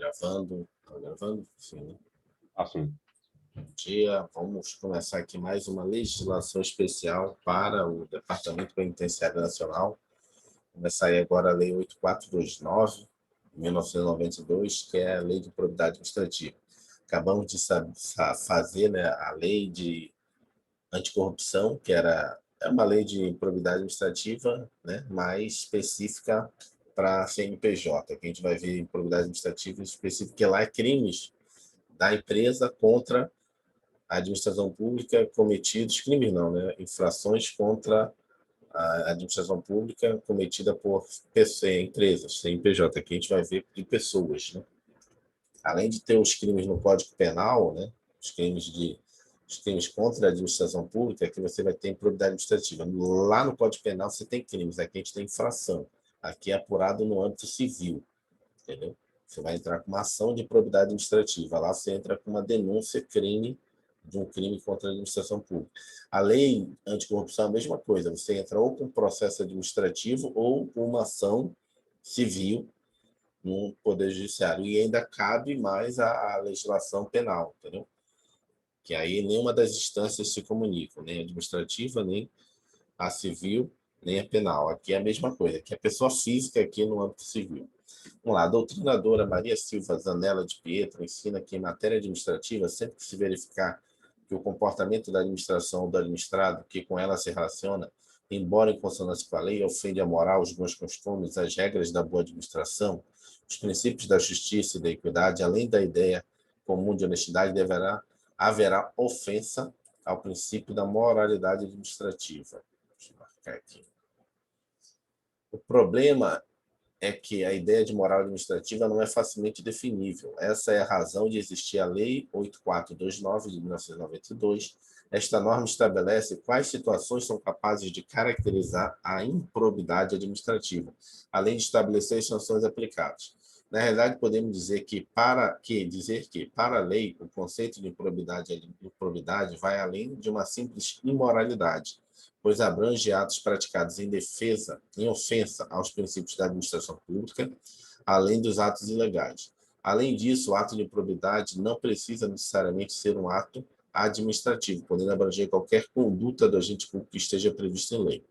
Gravando. Tá gravando? Sim, né? Assim. Bom dia. Vamos começar aqui mais uma legislação especial para o Departamento Penitenciário Nacional. Vai sair agora a Lei 8429, de 1992, que é a Lei de Probidade Administrativa. Acabamos de fazer, né, a Lei de Anticorrupção, que é uma lei de probidade administrativa, né, mais específica para a CNPJ, que a gente vai ver em probidade administrativa específica, que lá é crimes da empresa contra a administração pública cometidos, crimes não, né, infrações contra a administração pública cometida por empresas, CNPJ, que a gente vai ver de pessoas, né? Além de ter os crimes no Código Penal, né, os crimes contra a administração pública, que você vai ter improbidade administrativa. Lá no Código Penal você tem crimes, aqui a gente tem infração. Aqui é apurado no âmbito civil, entendeu? Você vai entrar com uma ação de improbidade administrativa. Lá você entra com uma denúncia de um crime contra a administração pública. A lei anticorrupção é a mesma coisa. Você entra ou com processo administrativo ou com uma ação civil no Poder Judiciário. E ainda cabe mais a legislação penal, entendeu? Que aí nenhuma das instâncias se comunicam, nem a administrativa, nem a civil, nem a penal. Aqui é a mesma coisa, que é a pessoa física aqui no âmbito civil. Vamos lá, a doutrinadora Maria Silva Zanella de Pietro ensina que em matéria administrativa, sempre que se verificar que o comportamento da administração ou do administrado que com ela se relaciona, embora em consonância com a lei, ofende a moral, os bons costumes, as regras da boa administração, os princípios da justiça e da equidade, além da ideia comum de honestidade, haverá ofensa ao princípio da moralidade administrativa. Deixa eu marcar aqui. O problema é que a ideia de moral administrativa não é facilmente definível. Essa é a razão de existir a Lei 8429 de 1992. Esta norma estabelece quais situações são capazes de caracterizar a improbidade administrativa, além de estabelecer as sanções aplicáveis. Na realidade, podemos dizer que para a lei, o conceito de improbidade vai além de uma simples imoralidade, pois abrange atos praticados em ofensa aos princípios da administração pública, além dos atos ilegais. Além disso, o ato de improbidade não precisa necessariamente ser um ato administrativo, podendo abranger qualquer conduta do agente público que esteja prevista em lei.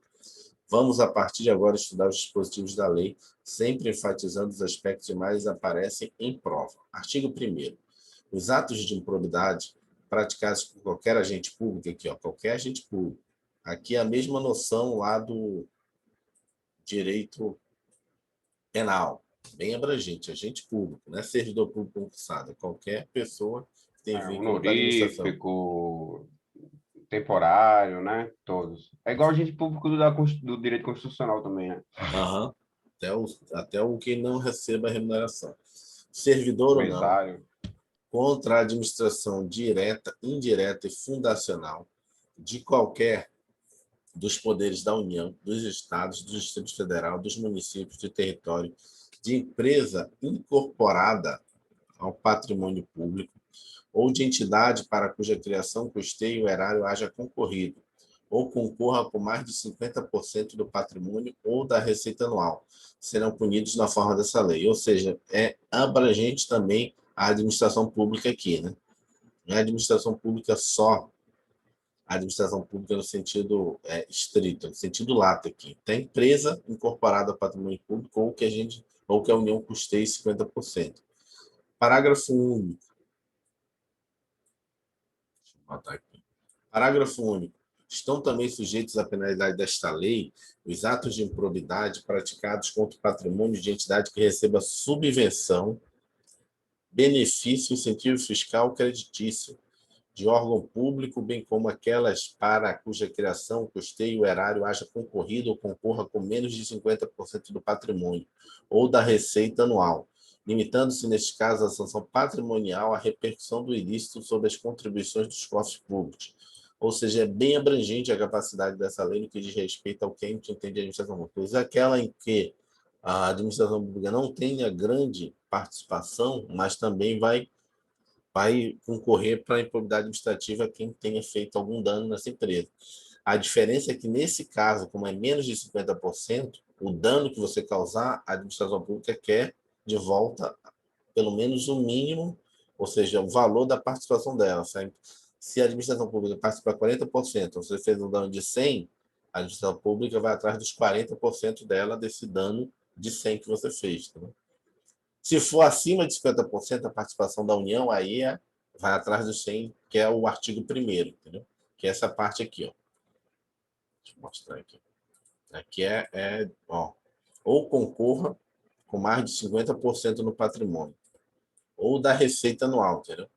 Vamos, a partir de agora, estudar os dispositivos da lei, sempre enfatizando os aspectos que mais aparecem em prova. Artigo 1º. Os atos de improbidade praticados por qualquer agente público, aqui, ó, qualquer agente público. Aqui é a mesma noção lá do direito penal, bem abrangente, agente público, não é servidor público concursado, qualquer pessoa que tem vínculo com a administração. Honorífico, temporário, né? Todos. É igual agente público do direito constitucional também, né? Uhum. Até o que não receba remuneração. Servidor ou não, Mesário. contra a administração direta, indireta e fundacional de qualquer dos poderes da União, dos Estados, do Distrito Federal, dos municípios, do território, de empresa incorporada ao patrimônio público ou de entidade para cuja criação, custeio e erário haja concorrido, ou concorra com mais de 50% do patrimônio ou da receita anual, serão punidos na forma dessa lei. Ou seja, é abrangente também a administração pública aqui, né? Não é administração pública só, a administração pública no sentido estrito, no sentido lato aqui. Tem empresa incorporada ao patrimônio público ou que a União custeie 50%. Parágrafo único. Deixa eu botar aqui. Parágrafo único. Estão também sujeitos à penalidade desta lei os atos de improbidade praticados contra o patrimônio de entidade que receba subvenção, benefício, incentivo fiscal ou creditício de órgão público, bem como aquelas para cuja criação, custeio, erário haja concorrido ou concorra com menos de 50% do patrimônio ou da receita anual, limitando-se, neste caso, a sanção patrimonial à repercussão do ilícito sobre as contribuições dos cofres públicos. Ou seja, é bem abrangente a capacidade dessa lei no que diz respeito ao que a gente entende de administração pública. Aquela em que a administração pública não tenha grande participação, mas também vai concorrer para a improbidade administrativa quem tenha feito algum dano nessa empresa. A diferença é que, nesse caso, como é menos de 50%, o dano que você causar, a administração pública quer de volta pelo menos o mínimo, ou seja, o valor da participação dela. Se a administração pública participa 40%, você fez um dano de 100, a administração pública vai atrás dos 40% dela desse dano de 100 que você fez. Tá? Se for acima de 50% a participação da União, aí vai atrás dos 100, que é o artigo 1º, entendeu? Que é essa parte aqui. Ó. Deixa eu mostrar aqui. Aqui ó, ou concorra com mais de 50% no patrimônio, ou da receita anual, entendeu?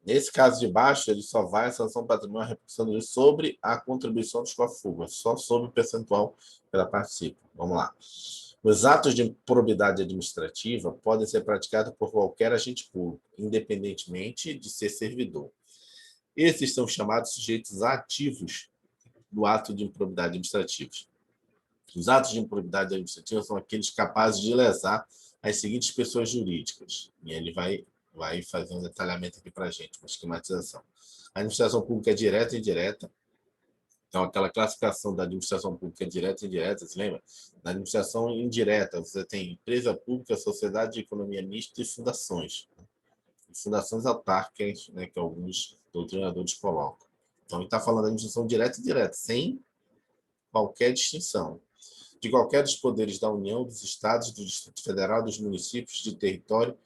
Nesse caso de baixo, ele só vai a sanção patrimonial repercussão sobre a contribuição dos cofres, só sobre o percentual que ela participa. Vamos lá. Os atos de improbidade administrativa podem ser praticados por qualquer agente público, independentemente de ser servidor. Esses são chamados sujeitos ativos do ato de improbidade administrativa. Os atos de improbidade administrativa são aqueles capazes de lesar as seguintes pessoas jurídicas. E ele vai fazer um detalhamento aqui para a gente, uma esquematização. A administração pública direta e indireta. Então, aquela classificação da administração pública direta e indireta, você lembra? Na administração indireta, você tem empresa pública, sociedade de economia mista e fundações. E fundações autárquicas, né, que alguns doutrinadores colocam. Então, ele está falando da administração direta e indireta, sem qualquer distinção. De qualquer dos poderes da União, dos Estados, do Distrito Federal, dos municípios, de território,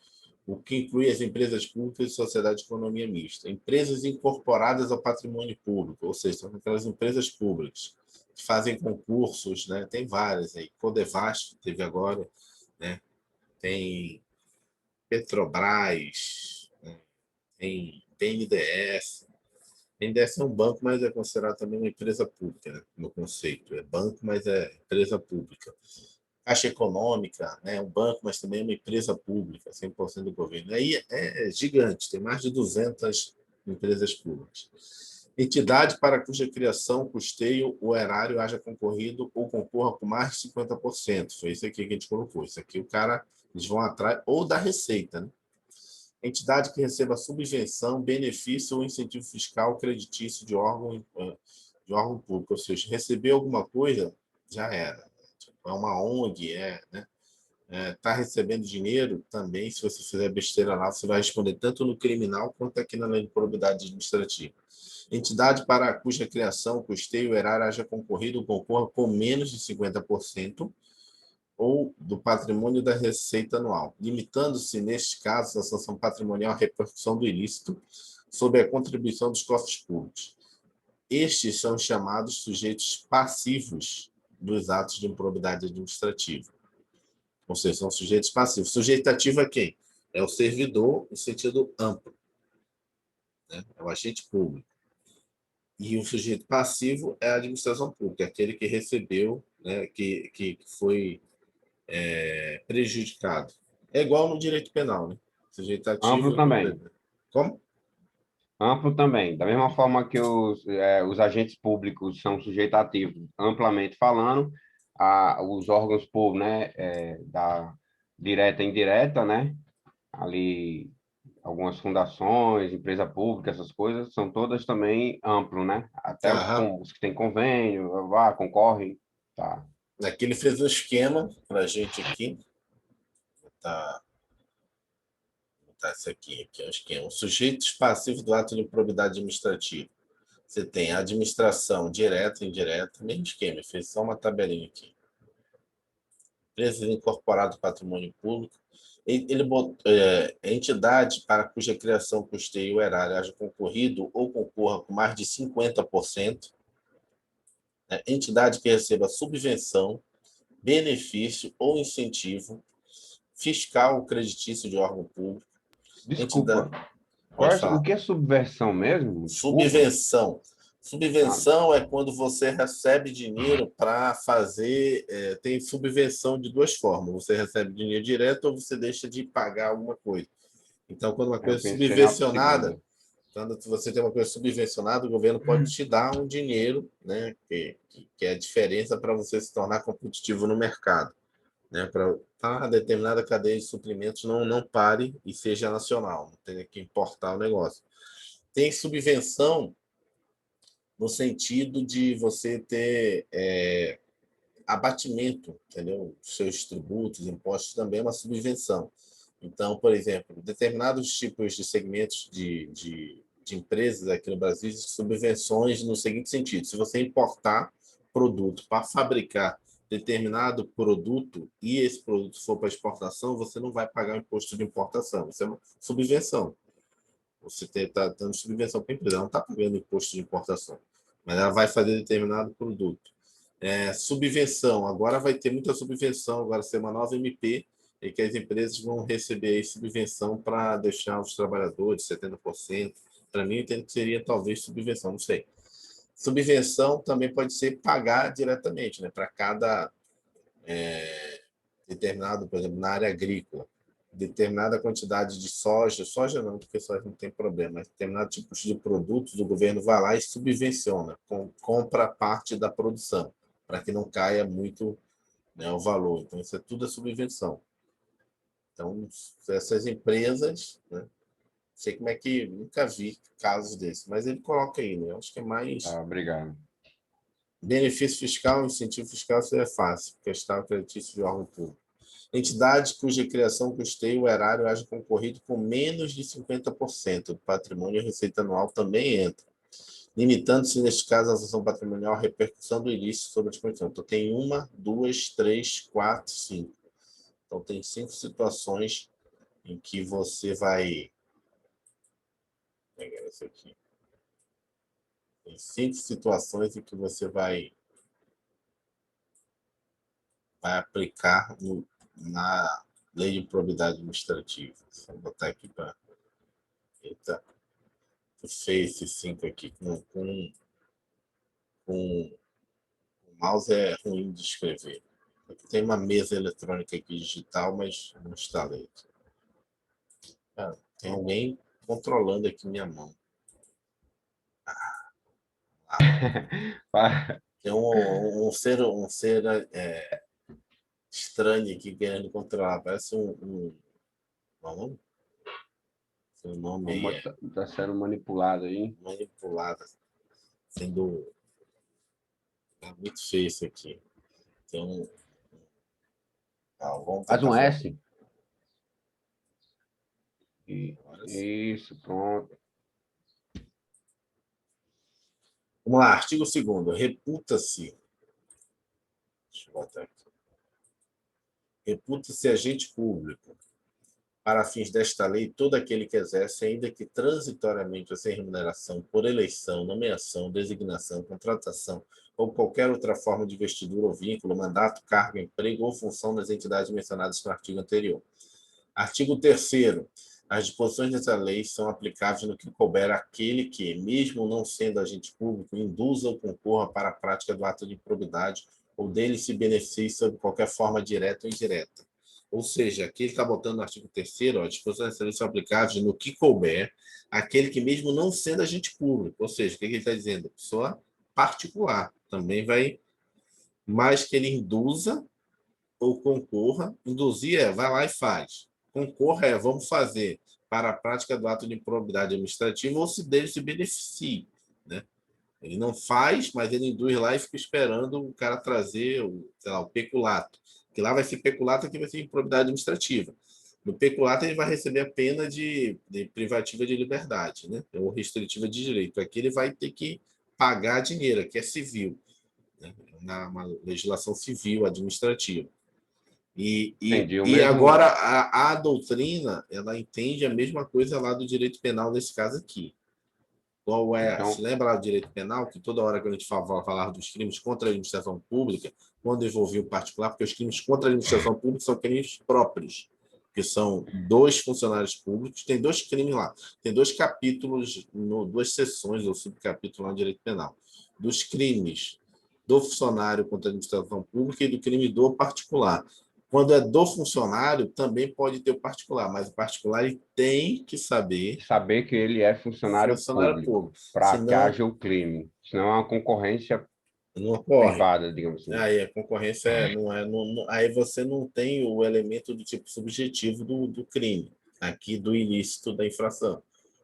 o que inclui as empresas públicas e sociedade de economia mista. Empresas incorporadas ao patrimônio público, ou seja, são aquelas empresas públicas que fazem concursos, né? Tem várias aí. Codevasf teve agora, né? Tem Petrobras, né? Tem BNDES. BNDES é um banco, mas é considerado também uma empresa pública, né? No conceito. É banco, mas é empresa pública. Caixa Econômica, né, um banco, mas também uma empresa pública, 100% do governo. Aí é gigante, tem mais de 200 empresas públicas. Entidade para cuja criação, custeio ou erário haja concorrido ou concorra com mais de 50%. Foi isso aqui que a gente colocou. Isso aqui eles vão atrás, ou da receita. Né? Entidade que receba subvenção, benefício ou incentivo fiscal creditício de órgão público. Ou seja, receber alguma coisa, já era. É uma ONG, né? Está recebendo dinheiro também, se você fizer besteira lá, você vai responder tanto no criminal quanto aqui na lei de probidade administrativa. Entidade para cuja criação, custeio, erário haja concorrido ou concorra com menos de 50% ou do patrimônio da receita anual, limitando-se, neste caso, a sanção patrimonial à repercussão do ilícito sobre a contribuição dos cofres públicos. Estes são chamados sujeitos passivos dos atos de improbidade administrativa. Ou seja, são sujeitos passivos. Sujeito ativo é quem? É o servidor, em sentido amplo. Né? É o agente público. E o sujeito passivo é a administração pública, aquele que recebeu, né, que foi prejudicado. É igual no direito penal, né? Sujeito ativo Amplo é quando... também. Como? Amplo também. Da mesma forma que os agentes públicos são sujeitos ativos, amplamente falando, os órgãos públicos, né, da direta e indireta, né, ali algumas fundações, empresa pública, essas coisas, são todas também amplo, né? Até Aham. os que têm convênio, concorrem, tá? Aqui ele fez um esquema para a gente aqui. Tá, tá esse aqui é o esquema. Os sujeitos passivos do ato de improbidade administrativa. Você tem a administração direta e indireta, mesmo esquema, fez só uma tabelinha aqui. Empresas incorporadas ao patrimônio público. Ele botou entidade para cuja criação, custeio ou erário haja concorrido ou concorra com mais de 50%. Né? Entidade que receba subvenção, benefício ou incentivo fiscal ou creditício de órgão público. Entidade, Desculpa, pode o falar. que é subversão mesmo? Desculpa. Subvenção. Ah, Subvenção é quando você recebe dinheiro para fazer. Tem subvenção de duas formas. Você recebe dinheiro direto ou você deixa de pagar alguma coisa. Então, quando uma eu coisa é pensei na subvencionada, segunda. quando você tem uma coisa subvencionada, o governo pode te dar um dinheiro, né, que é a diferença para você se tornar competitivo no mercado. Né, para a determinada cadeia de suprimentos não pare e seja nacional, não tenha que importar o negócio. Tem subvenção no sentido de você ter abatimento, entendeu? Seus tributos, impostos também é uma subvenção. Então, por exemplo, determinados tipos de segmentos de empresas aqui no Brasil existem subvenções no seguinte sentido: se você importar produto para fabricar determinado produto e esse produto for para exportação, você não vai pagar imposto de importação. Isso é uma subvenção. Você está dando subvenção para a empresa, ela não está pagando imposto de importação, mas ela vai fazer determinado produto. Subvenção, agora vai ter muita subvenção, agora ser uma nova MP, e que as empresas vão receber subvenção para deixar os trabalhadores 70%. Para mim, eu entendo que seria talvez subvenção, não sei. Subvenção também pode ser pagar diretamente, né, para cada determinado, por exemplo, na área agrícola, determinada quantidade de soja não, porque soja não tem problema, mas determinado tipo de produtos, o governo vai lá e subvenciona, compra parte da produção, para que não caia muito, né, o valor. Então, isso é tudo a subvenção. Então, essas empresas, né, não sei como é que, nunca vi casos desses, mas ele coloca aí, né? Acho que é mais Tá, obrigado. benefício fiscal, incentivo fiscal, isso é fácil, questão creditício de órgão público. Entidade cuja criação custeie o erário haja concorrido com menos de 50% do patrimônio e receita anual também entra, limitando-se, neste caso, a ação patrimonial à repercussão do ilícito sobre a disposição. Então, tem uma, duas, três, quatro, cinco. Então, tem 5 situações em que você vai... Pegar esse aqui. Tem 5 situações em que você vai aplicar na lei de probidade administrativa. Vou botar aqui para... Eita, fez esse 5 aqui com o mouse é ruim de escrever. Tem uma mesa eletrônica aqui digital, mas não instalei. Tem alguém controlando aqui minha mão. Tem um ser estranho aqui querendo controlar. Parece um nome aí Está sendo manipulado aí. manipulado, sendo muito feio isso aqui. Tem vamos Faz tentar um fazer. S. Isso, pronto. Vamos lá, artigo 2º. Reputa-se. Deixa eu botar aqui. Reputa-se agente público, para fins desta lei, todo aquele que exerce, ainda que transitoriamente ou sem remuneração, por eleição, nomeação, designação, contratação ou qualquer outra forma de investidura ou vínculo, mandato, cargo, emprego ou função nas entidades mencionadas no artigo anterior. Artigo 3º. As disposições dessa lei são aplicáveis no que couber àquele que, mesmo não sendo agente público, induza ou concorra para a prática do ato de improbidade ou dele se beneficie sob qualquer forma direta ou indireta. Ou seja, aqui ele está botando no artigo 3º, as disposições dessa lei são aplicáveis no que couber àquele que, mesmo não sendo agente público, ou seja, o que ele está dizendo? Pessoa particular, também vai, mais que ele induza ou concorra, induzir vai lá e faz. Concorra vamos fazer para a prática do ato de improbidade administrativa ou se dele se beneficie, né? Ele não faz, mas ele induz lá e fica esperando o cara trazer o peculato. Que lá vai ser peculato, aqui vai ser improbidade administrativa. No peculato, ele vai receber a pena de privativa de liberdade, né? Ou restritiva de direito. Aqui ele vai ter que pagar dinheiro, que é civil, né? Uma legislação civil administrativa. Entendi. O E mesmo. agora a doutrina, ela entende a mesma coisa lá do direito penal nesse caso aqui. Qual é? Se Então, lembra lá do direito penal, que toda hora que a gente falava dos crimes contra a administração pública, quando envolvia o particular, porque os crimes contra a administração pública são crimes próprios, que são 2 funcionários públicos, tem 2 crimes lá, tem 2 capítulos, 2 seções ou subcapítulo lá no direito penal, dos crimes do funcionário contra a administração pública e do crime do particular. Quando é do funcionário, também pode ter o particular, mas o particular ele tem que saber saber que ele é funcionário funcionário público público, para que senão haja o crime. Senão é uma concorrência não ocorre. privada, digamos assim. Aí a concorrência não é. Aí você não tem o elemento do tipo subjetivo do crime, aqui do ilícito da infração.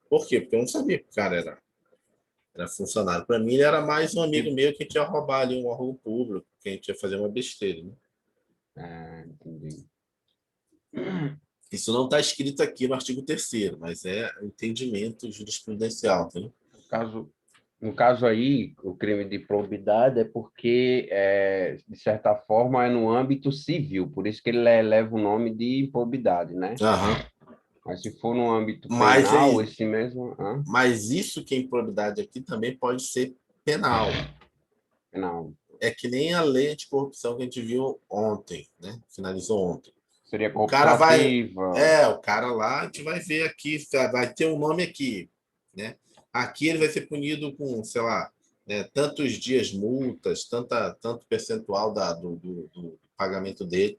Por quê? Porque eu não sabia que o cara era funcionário. Para mim, ele era mais um amigo E- meu que a gente ia roubar ali um órgão público, que a gente ia fazer uma besteira. Né? entendi. Isso não está escrito aqui no artigo 3º, mas é entendimento jurisprudencial, tá? Caso, no caso aí, o crime de probidade é porque, de certa forma, é no âmbito civil, por isso que ele leva o nome de improbidade, né? Aham. Mas se for no âmbito Mas, penal, aí, esse mesmo... mas isso que é improbidade aqui também pode ser penal. Não, É que nem a lei anticorrupção que a gente viu ontem, né? Finalizou ontem. seria O corrupção cara vai. ativa, O cara lá, a gente vai ver aqui, vai ter um nome aqui, né? Aqui ele vai ser punido com, sei lá, né, tantos dias multas, tanto percentual do pagamento dele.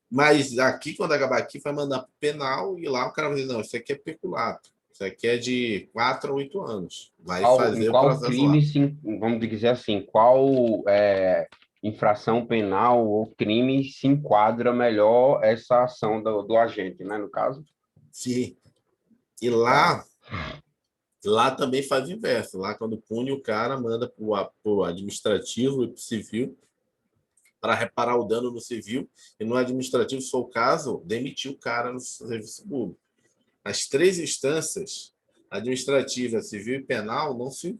Mas aqui, quando acabar aqui, vai mandar para penal e lá o cara vai dizer, não, isso aqui é peculato. Isso aqui é de 4 a 8 anos. Vai em fazer o qual processo lá. crime, vamos dizer assim, qual infração penal ou crime se enquadra melhor essa ação do agente, né, no caso? Sim. E Tá. lá também faz o inverso. Lá, quando pune o cara, manda para o administrativo e para o civil para reparar o dano no civil. E no administrativo, se for o caso, demitir o cara no serviço público. As três instâncias, administrativa, civil e penal, não se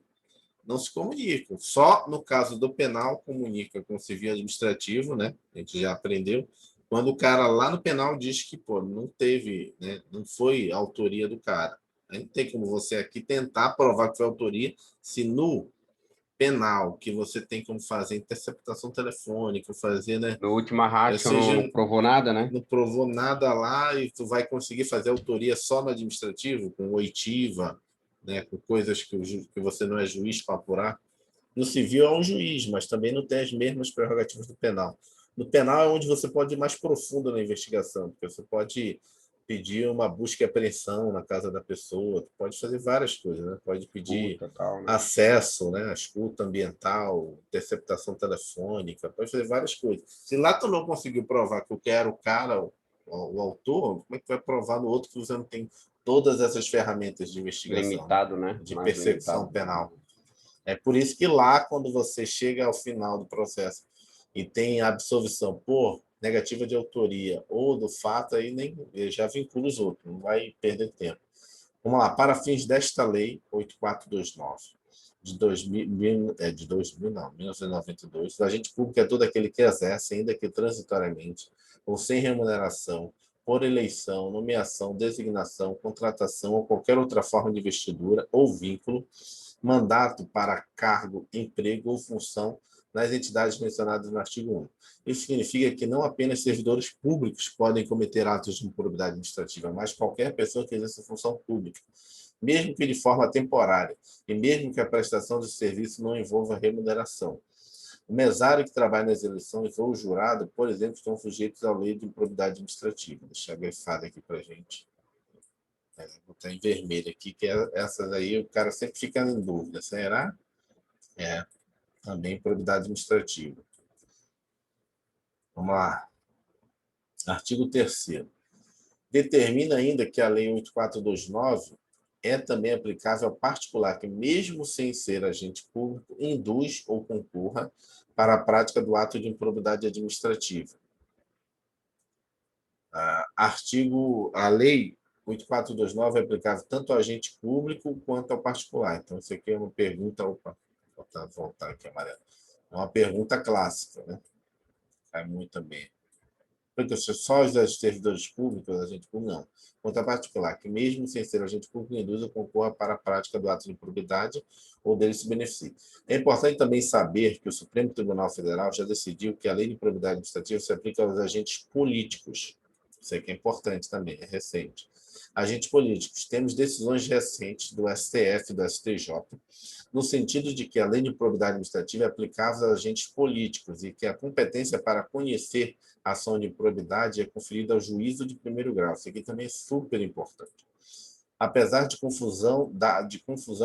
comunicam. Só no caso do penal comunica com o civil administrativo, né? A gente já aprendeu. Quando o cara lá no penal diz que pô, não teve, né? Não foi a autoria do cara. Aí não tem como você aqui tentar provar que foi autoria, se no penal que você tem como fazer interceptação telefônica, fazer, né? No última racha Seja não provou nada, né? não provou nada lá e tu vai conseguir fazer autoria só no administrativo, com oitiva, né, com coisas que você não é juiz para apurar. No civil é um juiz, mas também não tem as mesmas prerrogativas do penal. No penal é onde você pode ir mais profundo na investigação, porque você pode pedir uma busca e apreensão na casa da pessoa, pode fazer várias coisas, né? Pode pedir Puta, tal, né? acesso, né? A escuta ambiental, interceptação telefônica, pode fazer várias coisas. Se lá tu não conseguiu provar que eu quero o cara, o autor, como é que vai provar no outro que você não tem todas essas ferramentas de investigação, né? Limitado, né? De Mais persecução limitado. penal? É por isso que lá, quando você chega ao final do processo e tem a absolvição por negativa de autoria ou do fato, aí nem já vincula os outros, não vai perder tempo. Vamos lá, para fins desta lei 8429 de 2000 não, 1992, o agente público é todo aquele que exerce, ainda que transitoriamente, ou sem remuneração, por eleição, nomeação, designação, contratação ou qualquer outra forma de investidura ou vínculo, mandato para cargo, emprego ou função nas entidades mencionadas no artigo 1. Isso significa que não apenas servidores públicos podem cometer atos de improbidade administrativa, mas qualquer pessoa que exerça função pública, mesmo que de forma temporária, e mesmo que a prestação de serviço não envolva remuneração. O mesário que trabalha nas eleições ou o jurado, por exemplo, estão sujeitos à lei de improbidade administrativa. Deixa eu grifar aqui para a gente. Vou botar em vermelho aqui, que essas aí o cara sempre fica em dúvida. Será? É, também probidade administrativa. Vamos lá. Artigo 3º. Determina ainda que a Lei 8429 é também aplicável ao particular que, mesmo sem ser agente público, induz ou concorra para a prática do ato de improbidade administrativa. A Lei 8429 é aplicável tanto ao agente público quanto ao particular. Então, isso aqui é uma pergunta. Opa, vou voltar aqui, amarelo. É uma pergunta clássica, né? Cai muito bem. Porque só os servidores públicos, agente público, não. Quanto a particular, que mesmo sem ser agente público, induz ou concorra para a prática do ato de improbidade ou dele se beneficie. É importante também saber que o Supremo Tribunal Federal já decidiu que a lei de improbidade administrativa se aplica aos agentes políticos. Isso aqui é importante também, é recente. Agentes políticos. Temos decisões recentes do STF e do STJ no sentido de que a lei de improbidade administrativa é aplicável a agentes políticos e que a competência para conhecer a ação de improbidade é conferida ao juízo de primeiro grau. Isso aqui também é super importante. Apesar de confusão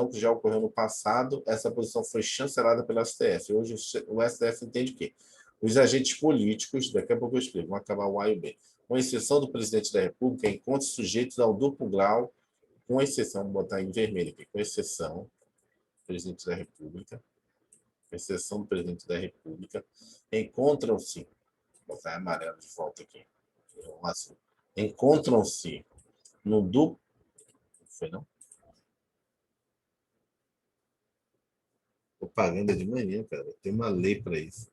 que já ocorreu no passado, essa posição foi chancelada pelo STF. Hoje o STF entende que os agentes políticos, daqui a pouco eu explico, vão acabar o A e o B, com exceção do presidente da República, encontram sujeitos ao duplo grau, com exceção, vou botar em vermelho aqui, com exceção do presidente da República, com exceção do presidente da República, encontram-se, vou botar em amarelo de volta aqui, um azul, encontram-se no duplo... Foi, não? Propaganda de manhã, cara. Tem uma lei para isso.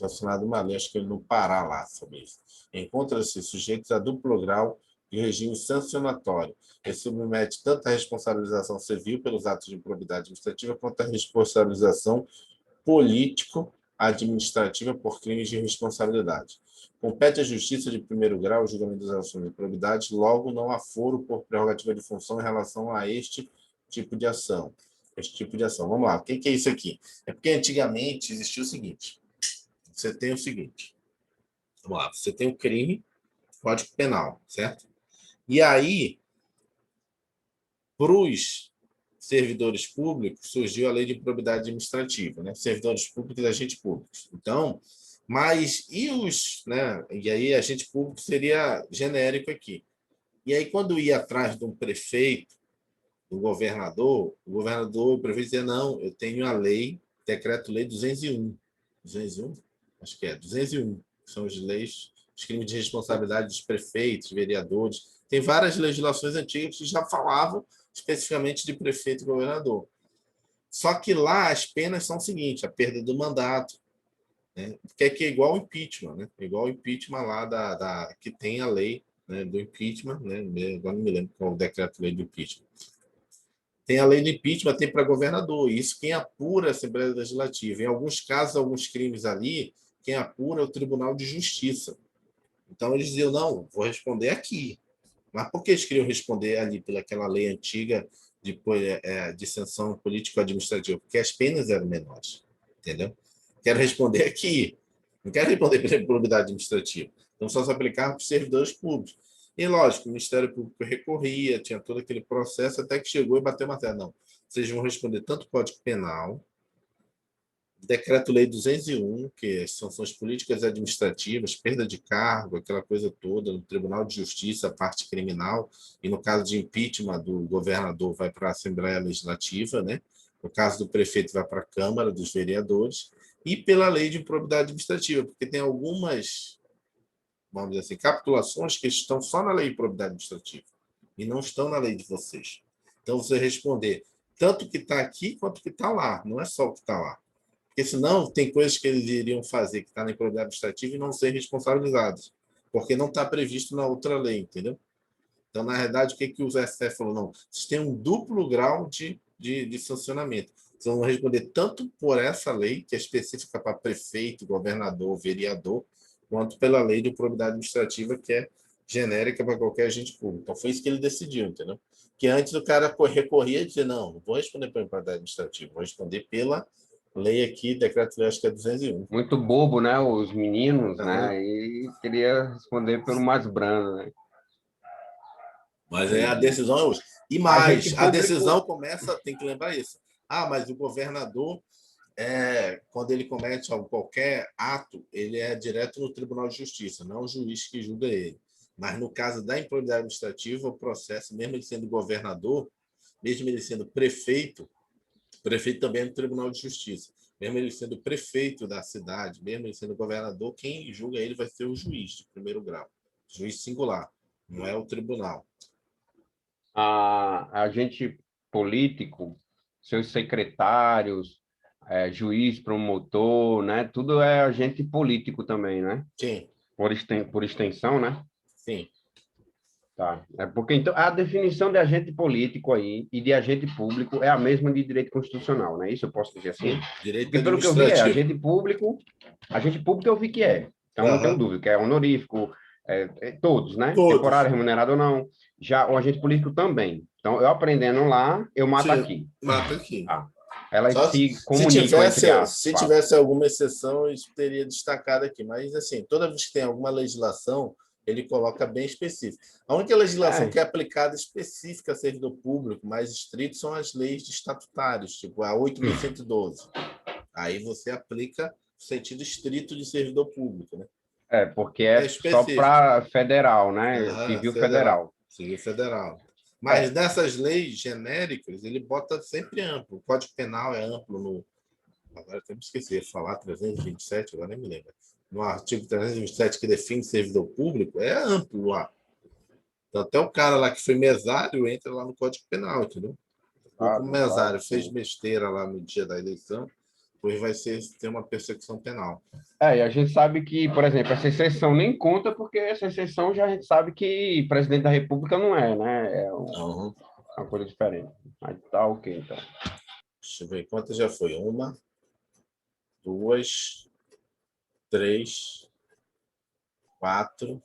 Assinado uma lei, acho que no Pará lá, sobre isso. Encontra-se sujeitos a duplo grau de regime sancionatório e submete tanto a responsabilização civil pelos atos de improbidade administrativa quanto a responsabilização político-administrativa por crimes de responsabilidade. Compete à Justiça de primeiro grau o julgamento das ações de improbidade, logo não há foro por prerrogativa de função em relação a este tipo de ação. Este tipo de ação. Vamos lá, o que é isso aqui? É porque antigamente existia o seguinte: você tem o seguinte, vamos lá, você tem o crime, Código Penal, certo? E aí, para os servidores públicos, surgiu a lei de improbidade administrativa, né? Servidores públicos e agentes públicos. Então, mas e os, né? E aí, agente público seria genérico aqui. E aí, quando ia atrás de um prefeito, do governador, o prefeito dizia: não, eu tenho a lei, decreto-lei 201. 201? Acho que é, 201. São as leis, os crimes de responsabilidade dos prefeitos, vereadores. Tem várias legislações antigas que já falavam especificamente de prefeito e governador. Só que lá as penas são o seguinte: a perda do mandato, né? Que é igual ao impeachment, né? Igual ao impeachment lá que tem a lei, né, do impeachment, né? Agora não me lembro qual é o decreto-lei do impeachment. Tem a lei do impeachment, tem para governador. Isso quem apura é a Assembleia Legislativa. Em alguns casos, alguns crimes ali, quem apura é o Tribunal de Justiça. Então, eles diziam: não, vou responder aqui. Mas por que eles queriam responder ali pelaquela lei antiga de sanção político-administrativa? Porque as penas eram menores. Entendeu? Quero responder aqui. Não quero responder pela improbidade administrativa. Então, só se aplicava para os servidores públicos. E, lógico, o Ministério Público recorria, tinha todo aquele processo, até que chegou e bateu uma tela. Não, vocês vão responder tanto o Código Penal, Decreto-Lei 201, que é sanções políticas e administrativas, perda de cargo, aquela coisa toda, no Tribunal de Justiça, a parte criminal, e no caso de impeachment do governador vai para a Assembleia Legislativa, né? No caso do prefeito vai para a Câmara dos Vereadores, e pela lei de improbidade administrativa, porque tem algumas, vamos dizer assim, capitulações que estão só na lei de improbidade administrativa e não estão na lei de vocês. Então, você responder tanto o que está aqui quanto o que está lá, não é só o que está lá. Porque senão tem coisas que eles iriam fazer que está na improbidade administrativa e não ser responsabilizados, porque não está previsto na outra lei, entendeu? Então, na realidade, o que o STF falou? Não, vocês têm um duplo grau de sancionamento. Vocês vão responder tanto por essa lei, que é específica para prefeito, governador, vereador, quanto pela lei de improbidade administrativa, que é genérica para qualquer agente público. Então, foi isso que ele decidiu, entendeu? Que antes o cara recorria e dizia: não, não vou responder pela improbidade administrativa, vou responder pela lei aqui, decreto-lei, acho que é 201. Muito bobo, né? Os meninos, Uhum. né? E queria responder pelo mais brando, né? Mas é a decisão é hoje. E Agente mais, a decisão público, começa, tem que lembrar isso. Ah, mas o governador, quando ele comete qualquer ato, ele é direto no Tribunal de Justiça, não o juiz que julga ele. Mas no caso da improbidade administrativa, o processo, mesmo ele sendo governador, mesmo ele sendo prefeito também é no Tribunal de Justiça. Mesmo ele sendo prefeito da cidade, mesmo ele sendo governador, quem julga ele vai ser o juiz de primeiro grau. Juiz singular, não é o tribunal. agente político, seus secretários, juiz, promotor, né? Tudo é agente político também, né? Sim, Por extensão, né? sim. Tá. É porque então a definição de agente político aí e de agente público é a mesma de direito constitucional, né? Isso eu posso dizer assim? Sim, direito Porque pelo que eu vi administrativo. agente público eu vi que é. Então não tenho Aham. dúvida, que é honorífico, todos, né? Todos. Temporário, remunerado ou não. Já o agente político também. Então eu aprendendo lá, eu mato Sim, aqui. mata aqui. Tá. Elas Só se se comunicam entre tivesse, aspas, se fato. tivesse alguma exceção, isso teria destacado aqui. Mas, assim, toda vez que tem alguma legislação, ele coloca bem específico. A única legislação É, que é aplicada específica a servidor público, mais estrito, são as leis de estatutários, tipo a 8.112. Aí você aplica o sentido estrito de servidor público, né? porque É é só específico. para federal, né? Aham, Civil federal. federal. Civil federal. Mas É, nessas leis genéricas, ele bota sempre amplo. O Código Penal é amplo no. Agora eu me esqueci de falar, 327, agora nem me lembro. no artigo 327 que define servidor público, é amplo lá. Então, até o cara lá que foi mesário entra lá no Código Penal, entendeu? Ou como mesário fez Sim. besteira lá no dia da eleição, pois vai ter uma persecução penal. E a gente sabe que, por exemplo, essa exceção nem conta, porque essa exceção já a gente sabe que presidente da República não é, né? É Uhum. uma coisa diferente. Mas tá ok, então. Deixa eu ver quantas já foi. 1, 2, 3, 4.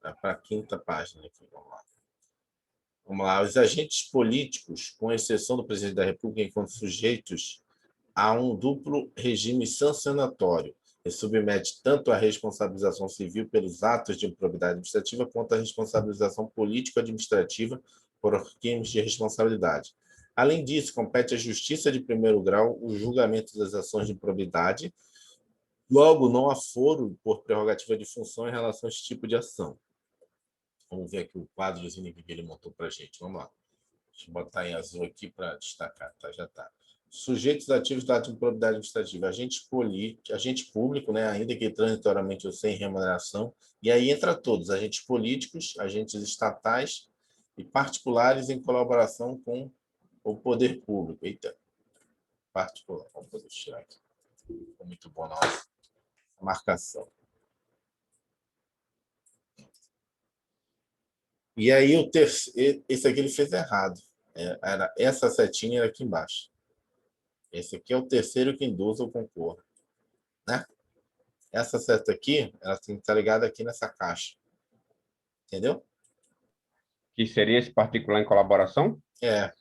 Vai para a quinta página aqui. Vamos lá. Vamos lá. Os agentes políticos, com exceção do presidente da República, enquanto sujeitos a um duplo regime sancionatório, que submete tanto à responsabilização civil pelos atos de improbidade administrativa quanto à responsabilização político-administrativa por crimes de responsabilidade. Além disso, compete à Justiça de primeiro grau o julgamento das ações de improbidade, logo não há foro por prerrogativa de função em relação a esse tipo de ação. Vamos ver aqui o quadrozinho que ele montou para a gente. Vamos lá. Deixa eu botar em azul aqui para destacar. Tá, já está. Sujeitos ativos da ato de improbidade administrativa, agente público, né, ainda que transitoriamente ou sem remuneração, e aí entra todos, agentes políticos, agentes estatais e particulares em colaboração com o poder público. Eita, particular, vamos poder tirar aqui. Ficou muito bom na marcação. E aí esse aqui ele fez errado. Era essa setinha era aqui embaixo. Esse aqui é o terceiro que induz ou concorra, né? Essa seta aqui, ela tem que estar ligada aqui nessa caixa. Entendeu? Que seria esse particular em colaboração? É.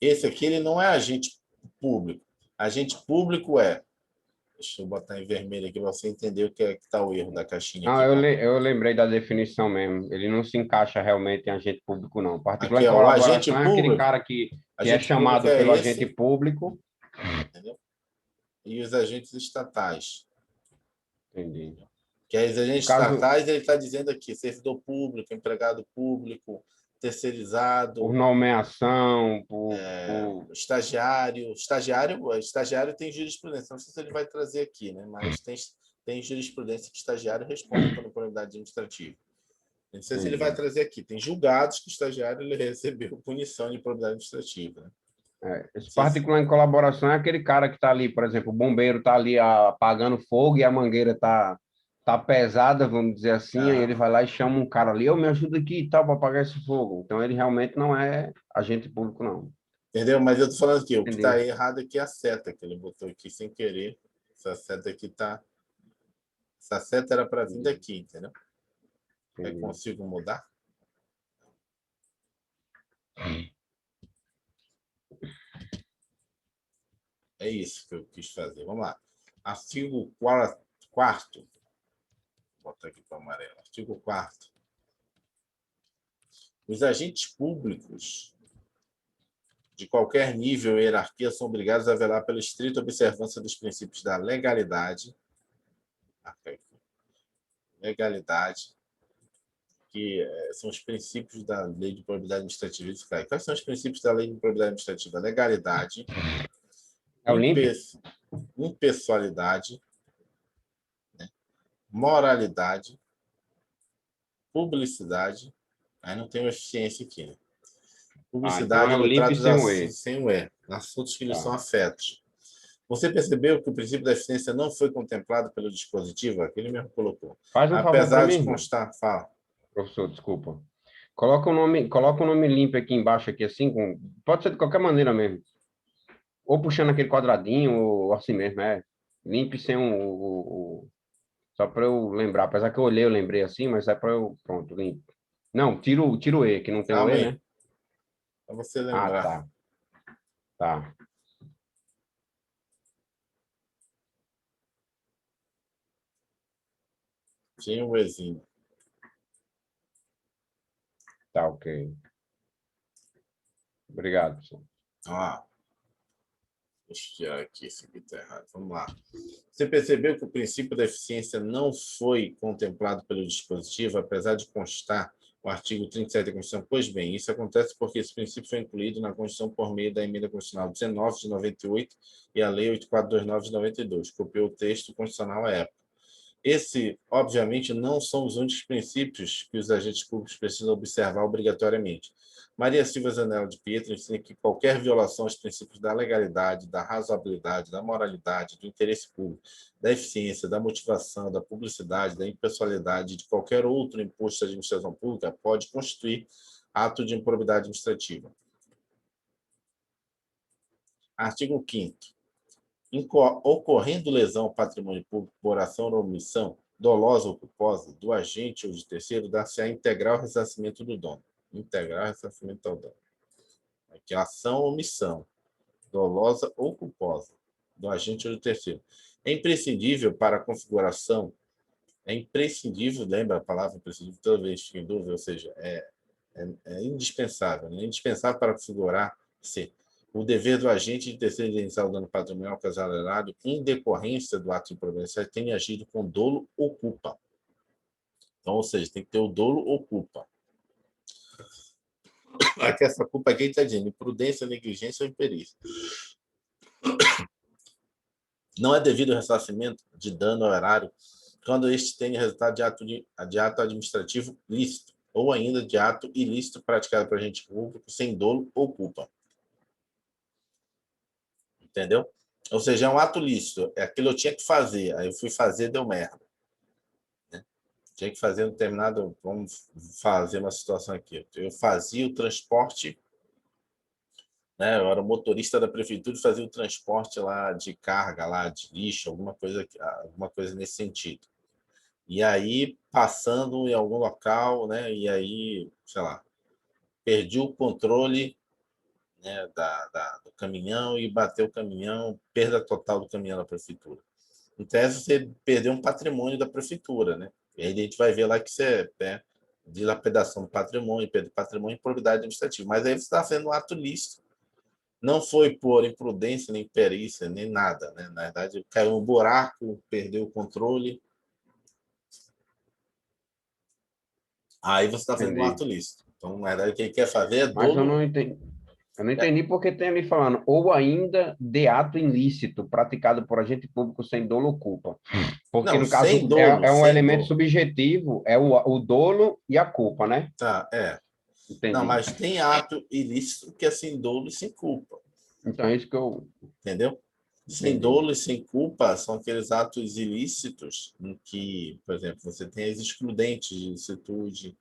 Esse aqui ele não é agente público. Agente público é. Deixa eu botar em vermelho aqui para você entender o que é que está o erro da caixinha Não, aqui. eu lembrei da definição mesmo. Ele não se encaixa realmente em agente público, não. Particular Aqui, em ó, o agente colaboração é aquele público. cara que é Agente público chamado é pelo agente esse, público. entendeu? E os agentes estatais. Entendi. Que é os No agentes caso, estatais, ele está dizendo aqui, servidor público, empregado público, por terceirizado, nomeação, estagiário tem jurisprudência. Não sei se ele vai trazer aqui, né? Mas tem jurisprudência que estagiário responde por improbidade administrativa. Não sei se ele vai Entendi. trazer aqui. Tem julgados que o estagiário ele recebeu punição de improbidade administrativa. Né? Esse Se... particular em colaboração é aquele cara que está ali, por exemplo, o bombeiro está ali apagando fogo e a mangueira tá pesada, vamos dizer assim, aí ele vai lá e chama um cara ali, eu me ajuda aqui e tal para apagar esse fogo. Então ele realmente não é agente público, não. Entendeu? Mas eu estou falando aqui, o que está Entendi. errado aqui é a seta que ele botou aqui sem querer. Essa seta aqui tá. Essa seta era para vir daqui, entendeu? Aí Entendi. consigo mudar? É isso que eu quis fazer. Vamos lá. Artigo 4º. Vou botar aqui para amarelo. Artigo 4º. Os agentes públicos de qualquer nível e hierarquia são obrigados a velar pela estrita observância dos princípios da legalidade, que são os princípios da Lei de Probidade Administrativa e Fiscal. Quais são os princípios da Lei de Probidade Administrativa? Legalidade, É o LIMP? impessoalidade, né? Moralidade, publicidade, aí não tem eficiência aqui, né? Então Publicidade é o no LIMP trato dos sem o E. assuntos sem o E, assuntos que lhes são Tá. afetos. Você percebeu que o princípio da eficiência não foi contemplado pelo dispositivo? Aquele mesmo colocou. Faz um favor para Apesar mim, de irmão. constar, fala. Professor, desculpa. Coloca o nome limpo aqui embaixo, aqui assim, pode ser de qualquer maneira mesmo. Ou puxando aquele quadradinho, ou assim mesmo, limpe sem só para eu lembrar. Apesar que eu olhei, eu lembrei assim, mas é para eu. Pronto, limpo. Não, tira o E, que não tem o Calma E, aí, né? para você Ah, lembrar. tá. Tá. Tinha o Ezinho. Tá, ok. Obrigado, professor. Ó, deixa eu tirar aqui, esse aqui está errado. Vamos lá. Você percebeu que o princípio da eficiência não foi contemplado pelo dispositivo, apesar de constar o artigo 37 da Constituição? Pois bem, isso acontece porque esse princípio foi incluído na Constituição por meio da Emenda Constitucional 19 de 98 e a Lei 8429 de 92, copiou o texto constitucional à época. Esse, obviamente, não são os únicos princípios que os agentes públicos precisam observar obrigatoriamente. Maria Silva Zanella de Pietro ensina que qualquer violação aos princípios da legalidade, da razoabilidade, da moralidade, do interesse público, da eficiência, da motivação, da publicidade, da impessoalidade de qualquer outro imposto de administração pública pode constituir ato de improbidade administrativa. Artigo 5º. Ocorrendo lesão ao patrimônio público por ação ou omissão, dolosa ou culposa, do agente ou de terceiro, dar-se-á integral ressarcimento do dono. Integral ressarcimento ao dono. Aqui, ação ou omissão, dolosa ou culposa, do agente ou do terceiro. É imprescindível para a configuração, é imprescindível, lembra a palavra imprescindível, toda vez que em dúvida, ou seja, é indispensável, né? Indispensável para configurar-se o dever do agente de terceiro indenizar o dano patrimonial causado ao erário em decorrência do ato de imprudência tenha agido com dolo ou culpa. Então, ou seja, tem que ter o dolo ou culpa. Aqui essa culpa aqui está dizendo imprudência, negligência ou imperícia. Não é devido ao ressarcimento de dano ao erário quando este tenha resultado de ato administrativo lícito ou ainda de ato ilícito praticado por agente público sem dolo ou culpa. Entendeu? Ou seja, é um ato lícito. É aquilo que eu tinha que fazer. Aí eu fui fazer, deu merda. Né? Tinha que fazer um determinado... Vamos fazer uma situação aqui. Eu fazia o transporte, né? Eu era motorista da prefeitura e fazia o transporte lá de carga, lá de lixo, alguma coisa nesse sentido. E aí, passando em algum local, né? E aí, sei lá, perdi o controle, né, do caminhão e bateu o caminhão, perda total do caminhão da prefeitura. Em tese, você perdeu um patrimônio da prefeitura, né? E aí a gente vai ver lá que você é dilapidação do patrimônio, perda de patrimônio e improbidade administrativa. Mas aí você está fazendo um ato lícito. Não foi por imprudência, nem perícia, nem nada, né? Na verdade, caiu no buraco, perdeu o controle. Aí você está fazendo um Entendi. ato lícito. Então, na verdade, o que ele quer fazer é Mas eu dolo. não entendi. Eu não entendi porque tem ali falando, ou ainda de ato ilícito praticado por agente público sem dolo ou culpa. Porque, Não, no caso, sem dolo, é um sem elemento dolo. subjetivo, é o dolo e a culpa, né? Tá, é. Não, Entendi. mas tem ato ilícito que é sem dolo e sem culpa. Então, é isso que eu Entendeu? Sem entendi. dolo e sem culpa são aqueles atos ilícitos em que, por exemplo, você tem as excludentes de licitude,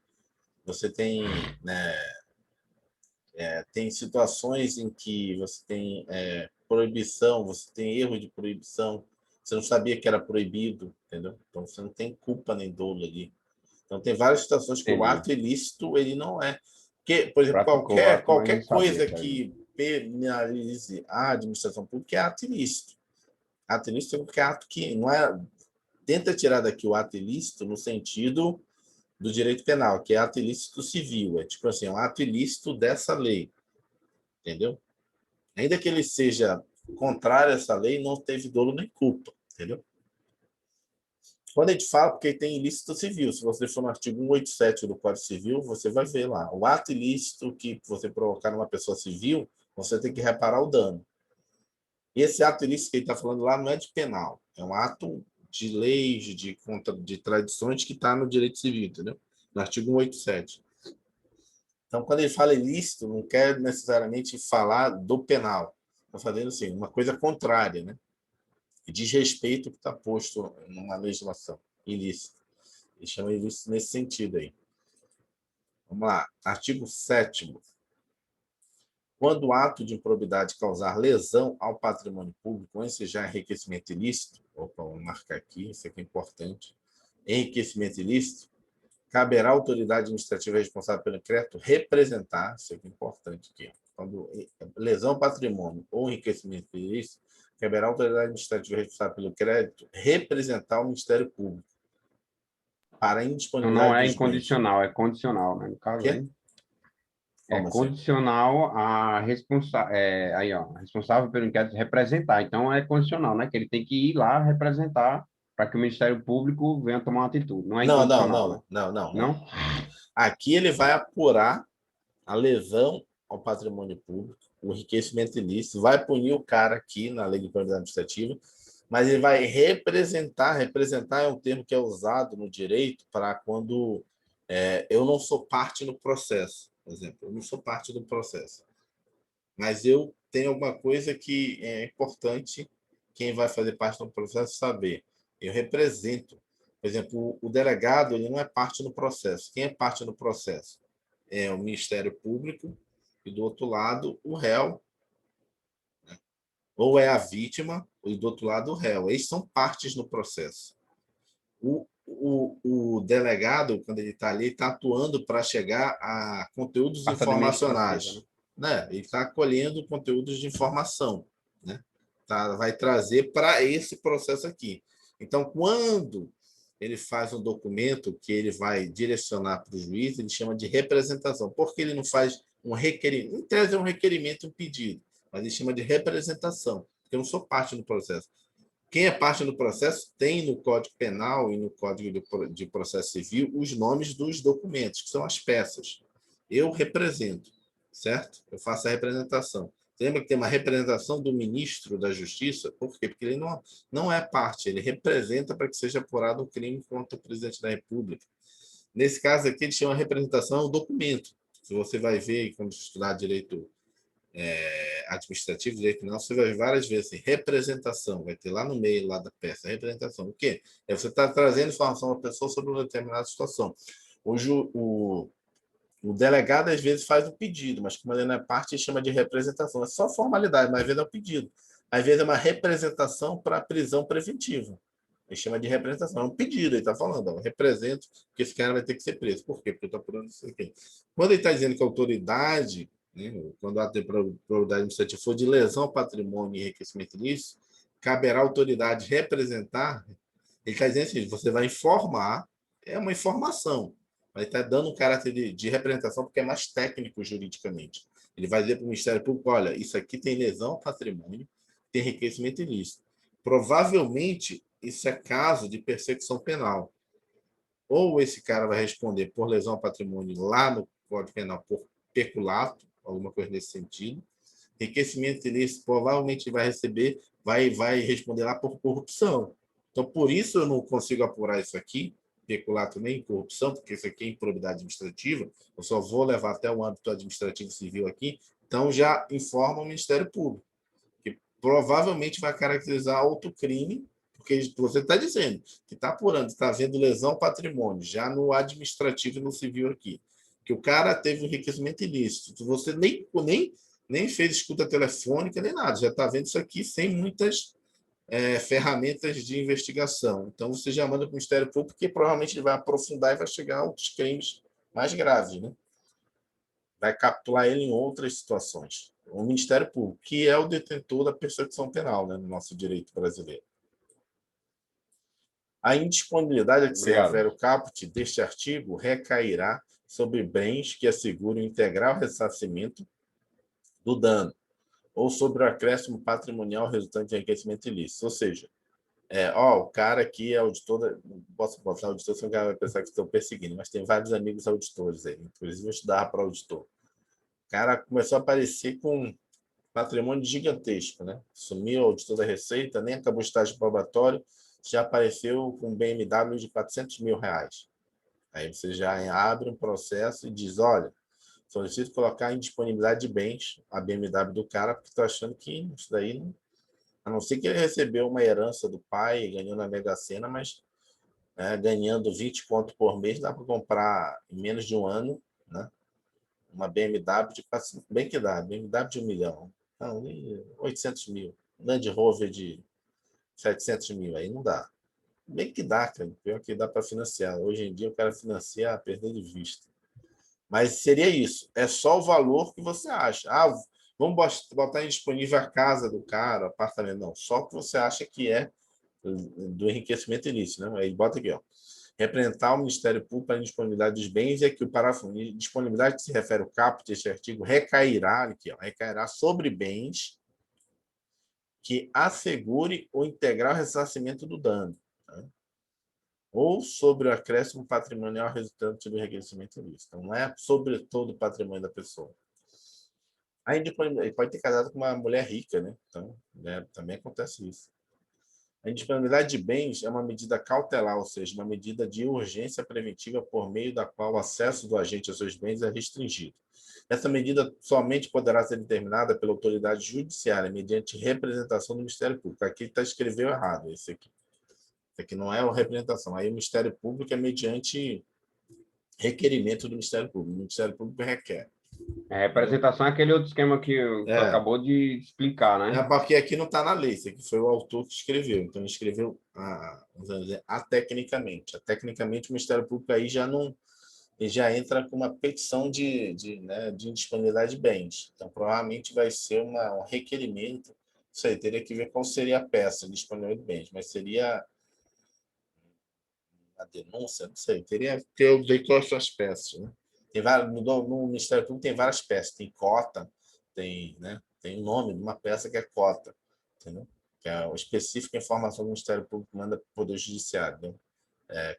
você tem, né, tem situações em que você tem proibição, você tem erro de proibição, você não sabia que era proibido, entendeu? Então você não tem culpa nem dolo ali. Então tem várias situações que o Entendi. ato ilícito ele não é, porque, por exemplo, Praticou o ato, mas não qualquer sabia coisa que era isso. que penalize a administração pública é ato ilícito. Ato ilícito é qualquer ato que não é. Tenta tirar daqui o ato ilícito no sentido do direito penal, que é ato ilícito civil. É tipo assim, é um ato ilícito dessa lei. Entendeu? Ainda que ele seja contrário a essa lei, não teve dolo nem culpa. Entendeu? Quando a gente fala, porque tem ilícito civil, se você for no artigo 187 do Código Civil, você vai ver lá. O ato ilícito que você provocar numa pessoa civil, você tem que reparar o dano. E esse ato ilícito que ele está falando lá não é de penal, é um ato de leis, de tradições que está no direito civil, entendeu? No artigo 187. Então, quando ele fala ilícito, não quer necessariamente falar do penal. Está fazendo assim, uma coisa contrária, né? E desrespeito que está posto numa legislação ilícita. Ele chama ilícito nesse sentido aí. Vamos lá. Artigo 7º. Quando o ato de improbidade causar lesão ao patrimônio público ou ensejar enriquecimento ilícito, opa, vou marcar aqui, isso aqui é importante, enriquecimento ilícito, caberá à autoridade administrativa responsável pelo decreto representar, isso aqui é importante aqui, quando lesão ao patrimônio ou enriquecimento ilícito, caberá à autoridade administrativa responsável pelo crédito representar o Ministério Público para a Então, não indisponibilidade é dos bens. incondicional, é condicional, né? No O caso quê? aí. É Como assim? condicional a aí, ó, responsável pelo inquérito representar. Então, é condicional, né? Que ele tem que ir lá representar para que o Ministério Público venha tomar uma atitude. Não é Não, não, incondicional, né? não, não, não, não. Não? Aqui ele vai apurar a lesão ao patrimônio público, o enriquecimento ilícito, vai punir o cara aqui na lei de improbidade administrativa, mas ele vai representar. Representar é um termo que é usado no direito para quando eu não sou parte no processo, por exemplo, eu não sou parte do processo, mas eu tenho alguma coisa que é importante quem vai fazer parte do processo saber. Eu represento. Por exemplo, o delegado ele não é parte no processo. Quem é parte no processo? É o Ministério Público e, do outro lado, o réu, ou é a vítima, e do outro lado, o réu. Eles são partes no processo. O delegado, quando ele está ali, está atuando para chegar a conteúdos Parte administrativa, né? informacionais, né? Ele está colhendo conteúdos de informação, né? Vai trazer para esse processo aqui. Então, quando ele faz um documento que ele vai direcionar para o juiz, ele chama de representação. Por que ele não faz um requerimento? Em tese é um requerimento, um pedido, mas ele chama de representação, porque eu não sou parte do processo. Quem é parte do processo tem no Código Penal e no Código de Processo Civil os nomes dos documentos, que são as peças. Eu represento, certo? Eu faço a representação. Lembra que tem uma representação do ministro da Justiça? Por quê? Porque ele não é parte, ele representa para que seja apurado o crime contra o presidente da República. Nesse caso aqui, ele chama representação ao documento. Se você vai ver, quando estudar direito administrativo, direito penal, você vai ver várias vezes assim, representação, vai ter lá no meio lá da peça, representação. O quê? Você está trazendo informação à pessoa sobre uma determinada situação. Hoje, o delegado, às vezes, faz o pedido, mas como ele não é parte, ele chama de representação. É só formalidade, mas às vezes é o pedido. Às vezes é uma representação para prisão preventiva. Ele chama de representação. É um pedido, ele está falando, eu represento que esse cara vai ter que ser preso. Por quê? Porque eu estou apurando isso aqui. Quando ele está dizendo que a autoridade, né, quando a probidade administrativa for de lesão ao patrimônio e enriquecimento ilícito, caberá à autoridade representar. Ele está dizendo assim, você vai informar, é uma informação, vai estar dando um caráter de representação, porque é mais técnico juridicamente. Ele vai dizer para o Ministério Público, olha, isso aqui tem lesão ao patrimônio, tem enriquecimento ilícito. Provavelmente, isso é caso de persecução penal. Ou esse cara vai responder por lesão ao patrimônio lá no Código Penal por peculato, alguma coisa nesse sentido. Enriquecimento ilícito provavelmente vai receber, vai responder lá por corrupção. Então, por isso eu não consigo apurar isso aqui, peculato nem corrupção, porque isso aqui é improbidade administrativa, eu só vou levar até o âmbito administrativo civil aqui, então já informa o Ministério Público, que provavelmente vai caracterizar outro crime, porque você está dizendo que está apurando, está havendo lesão ao patrimônio, já no administrativo e no civil aqui, que o cara teve um enriquecimento ilícito, você nem fez escuta telefônica, nem nada, já está vendo isso aqui sem muitas ferramentas de investigação. Então, você já manda para o Ministério Público, porque provavelmente ele vai aprofundar e vai chegar a outros crimes mais graves, né? Vai capturar ele em outras situações. O Ministério Público, que é o detentor da persecução penal, né, no nosso direito brasileiro. A indisponibilidade a que se Obrigado. refere o caput deste artigo recairá sobre bens que assegurem o integral ressarcimento do dano, ou sobre o acréscimo patrimonial resultante de enriquecimento ilícito. Ou seja, o cara aqui é auditor, posso botar auditor, senão o cara vai pensar que estou perseguindo, mas tem vários amigos auditores aí, inclusive eu estudava para auditor. O cara começou a aparecer com um patrimônio gigantesco, né? Sumiu o auditor da Receita, nem acabou o estágio probatório, já apareceu com um BMW de R$ 400.000. Aí você já abre um processo e diz, olha, solicito colocar em disponibilidade de bens a BMW do cara, porque estou achando que isso daí, a não ser que ele recebeu uma herança do pai, ganhou na Mega Sena, mas ganhando 20 conto por mês, dá para comprar em menos de um ano, né, uma BMW de 400, bem que dá, BMW de 1 milhão, não, 800 mil, Land Rover de 700 mil, aí não dá. Bem que dá, cara, pior que dá para financiar. Hoje em dia o cara financia a perder de vista. Mas seria isso. É só o valor que você acha. Vamos botar indisponível a casa do cara, o apartamento. Não, só o que você acha que é do enriquecimento ilícito. Né? Aí bota aqui, ó. Representar o Ministério Público para a disponibilidade dos bens e aqui o parágrafo disponibilidade que se refere ao caput deste artigo recairá, aqui, ó, recairá sobre bens que assegure o integral ressarcimento do dano. Tá? ou sobre o acréscimo patrimonial resultante do enriquecimento ilícito. Então, não é sobre todo o patrimônio da pessoa. Aí ele pode ter casado com uma mulher rica, né? Então, né, também acontece isso. A indisponibilidade de bens é uma medida cautelar, ou seja, uma medida de urgência preventiva por meio da qual o acesso do agente a seus bens é restringido. Essa medida somente poderá ser determinada pela autoridade judiciária mediante representação do Ministério Público. Aqui está escreveu errado esse aqui. Esse aqui não é a representação. Aí o Ministério Público é mediante requerimento do Ministério Público. O Ministério Público requer. Entendeu? Representação é aquele outro esquema que tu É, acabou de explicar, é né? porque aqui não está na lei, isso aqui foi o autor que escreveu. Então, ele escreveu vamos dizer, atecnicamente. Atecnicamente, o Ministério Público aí já não ele já entra com uma petição né, de indisponibilidade de bens. Então, provavelmente vai ser um requerimento. Isso aí teria que ver qual seria a peça de disponibilidade de bens, mas seria a denúncia, não sei, teria que ver quais são as peças. Né? Tem várias, no Ministério Público tem várias peças, tem cota, tem o nome de uma peça que é cota, entendeu? Que é a específica informação do Ministério Público manda para o Poder Judiciário. Né?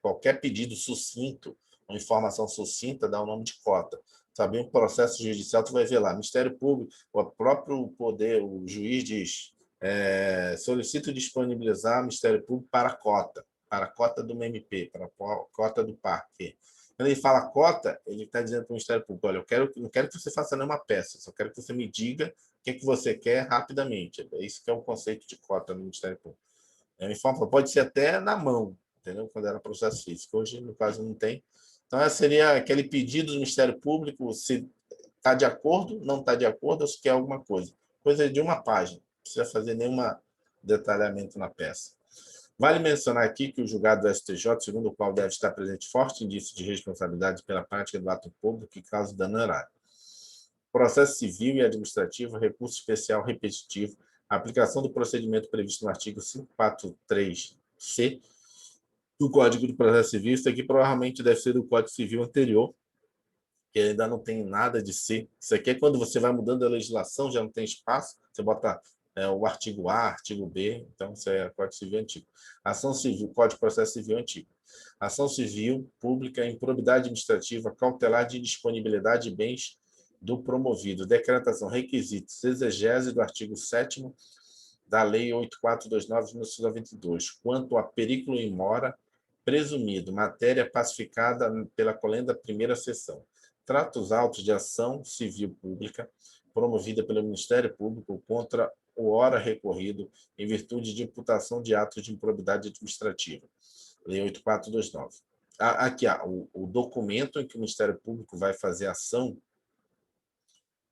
Qualquer pedido sucinto, uma informação sucinta, dá o nome de cota. Sabe, um processo judicial, tu vai ver lá, Ministério Público, o próprio poder, o juiz diz, solicito disponibilizar o Ministério Público para a cota do MP, para a cota do parque. Quando ele fala cota, ele está dizendo para o Ministério Público, olha, não quero que você faça nenhuma peça, só quero que você me diga o que, é que você quer rapidamente. É isso que é o conceito de cota no Ministério Público. Pode ser até na mão, entendeu? Quando era processo físico. Hoje, no caso, não tem. Então, esse seria aquele pedido do Ministério Público, se está de acordo, não está de acordo, ou se quer alguma coisa. Coisa de uma página, não precisa fazer nenhum detalhamento na peça. Vale mencionar aqui que o julgado do STJ, segundo o qual deve estar presente forte indício de responsabilidade pela prática do ato público que causa dano erário. Processo civil e administrativo, recurso especial repetitivo, aplicação do procedimento previsto no artigo 543-C do Código do Processo Civil. Isso aqui provavelmente deve ser do Código Civil anterior, que ainda não tem nada de C. Isso aqui é quando você vai mudando a legislação, já não tem espaço, você bota o artigo A, artigo B, então isso é Código Civil antigo. Ação civil, Código de Processo Civil antigo. Ação civil pública, improbidade administrativa, cautelar de indisponibilidade de bens do promovido, decretação, requisitos, exegese do artigo 7º da Lei 8429 de 1992, quanto a perículo in mora presumido, matéria pacificada pela colenda primeira seção. Trata os autos de ação civil pública promovida pelo Ministério Público contra o ora recorrido em virtude de imputação de atos de improbidade administrativa. Lei 8429. Aqui, o documento em que o Ministério Público vai fazer ação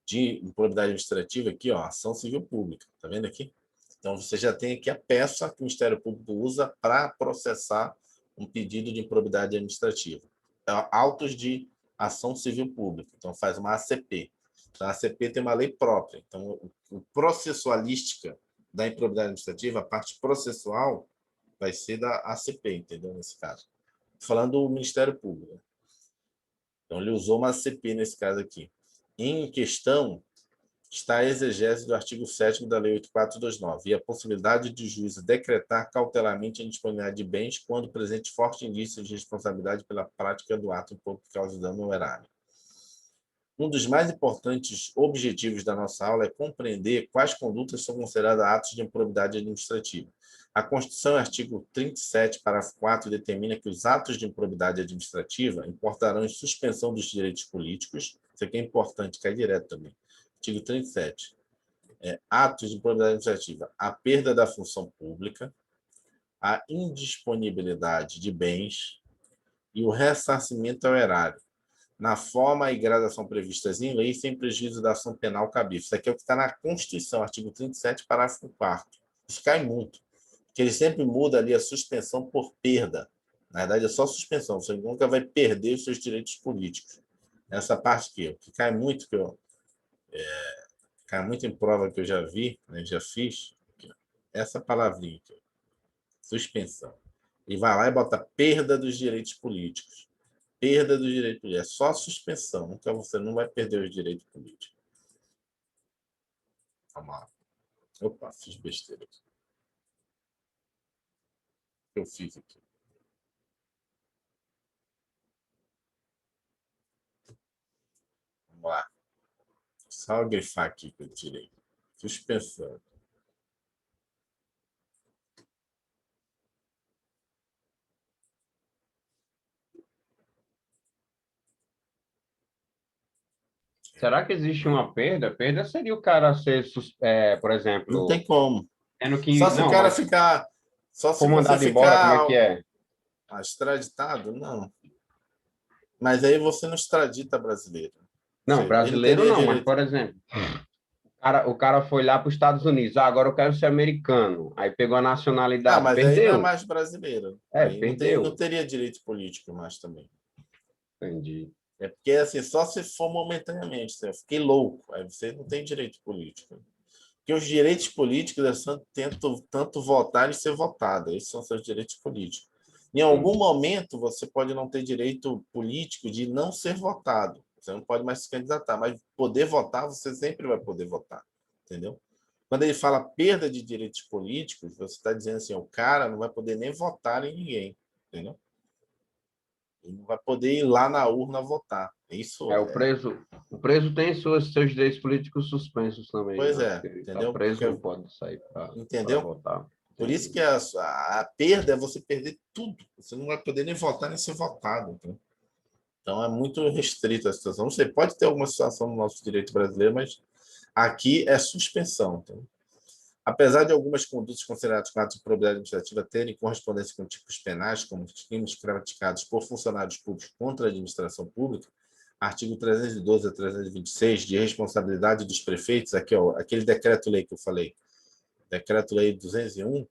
de improbidade administrativa, aqui, ó, ação civil pública. Está vendo aqui? Então, você já tem aqui a peça que o Ministério Público usa para processar um pedido de improbidade administrativa. Autos de ação civil pública. Então, faz uma ACP. Então, a ACP tem uma lei própria. Então, o processualística da improbidade administrativa, a parte processual, vai ser da ACP, entendeu? Nesse caso. Falando do Ministério Público. Então, ele usou uma ACP nesse caso aqui. Em questão, está a exegese do artigo 7º da Lei 8429 e a possibilidade de o juiz decretar cautelarmente a indisponibilidade de bens quando presente forte indício de responsabilidade pela prática do ato por causa de dano ao erário. Um dos mais importantes objetivos da nossa aula é compreender quais condutas são consideradas atos de improbidade administrativa. A Constituição, artigo 37, parágrafo 4, determina que os atos de improbidade administrativa importarão em suspensão dos direitos políticos. Isso aqui é importante, cai direto também. Artigo 37. Atos de improbidade administrativa. A perda da função pública, a indisponibilidade de bens e o ressarcimento ao erário, na forma e gradação previstas em lei, sem prejuízo da ação penal cabível. Isso aqui é o que está na Constituição, artigo 37, parágrafo 4º. Isso cai muito, porque ele sempre muda ali a suspensão por perda. Na verdade, é só suspensão, você nunca vai perder os seus direitos políticos. Essa parte aqui, o que cai muito, cai muito em prova que eu já vi, né, já fiz, aqui, essa palavrinha aqui, suspensão. E vai lá e bota perda dos direitos políticos. Perda dos direitos políticos. É só suspensão. Nunca você não vai perder os direitos políticos. Vamos lá. Opa, fiz besteira aqui. O que eu fiz aqui? Só grifar aqui que eu tirei. Suspensão. Será que existe uma perda? Perda seria o cara ser, por Não tem exemplo, como. tendo Só que. se o Não, cara mas ficar. Só se for você mandado embora, como é ficar que é? extraditado, não. Mas aí você não extradita brasileiro. Ou Não, seja, ele não brasileiro teria não, mas, direito. por exemplo, o cara foi lá para os Estados Unidos. Ah, agora eu quero ser americano. Aí pegou a Ah, nacionalidade. mas aí não é Perdeu. mais brasileiro. É, Aí não perdeu. teria direito político mais também. Entendi. É porque, assim, só se for momentaneamente. Eu fiquei louco. Aí você não tem direito político. Porque os direitos políticos são tanto votar e ser votado. Esses são seus direitos políticos. Em algum Entendi. momento, você pode não ter direito político de não ser votado. Você não pode mais se candidatar, mas poder votar, você sempre vai poder votar. Entendeu? Quando ele fala perda de direitos políticos, você está dizendo assim, o cara não vai poder nem votar em ninguém. Entendeu? Ele não vai poder ir lá na urna votar. Isso É, é. o preso tem seus direitos políticos suspensos também, Pois né? é, Se ele está entendeu? preso, Porque, não pode sair para entendeu? votar. Por isso Entendi. que a perda é você perder tudo. Você não vai poder nem votar nem ser votado. Entendeu? Então é muito restrita a situação. Não sei, pode ter alguma situação no nosso direito brasileiro, mas aqui é suspensão. Entendeu? Apesar de algumas condutas consideradas com atos de probidade administrativa terem correspondência com tipos penais, como os crimes praticados por funcionários públicos contra a administração pública, artigo 312 a 326, de responsabilidade dos prefeitos, aqui, ó, aquele decreto-lei que eu falei, decreto-lei 201,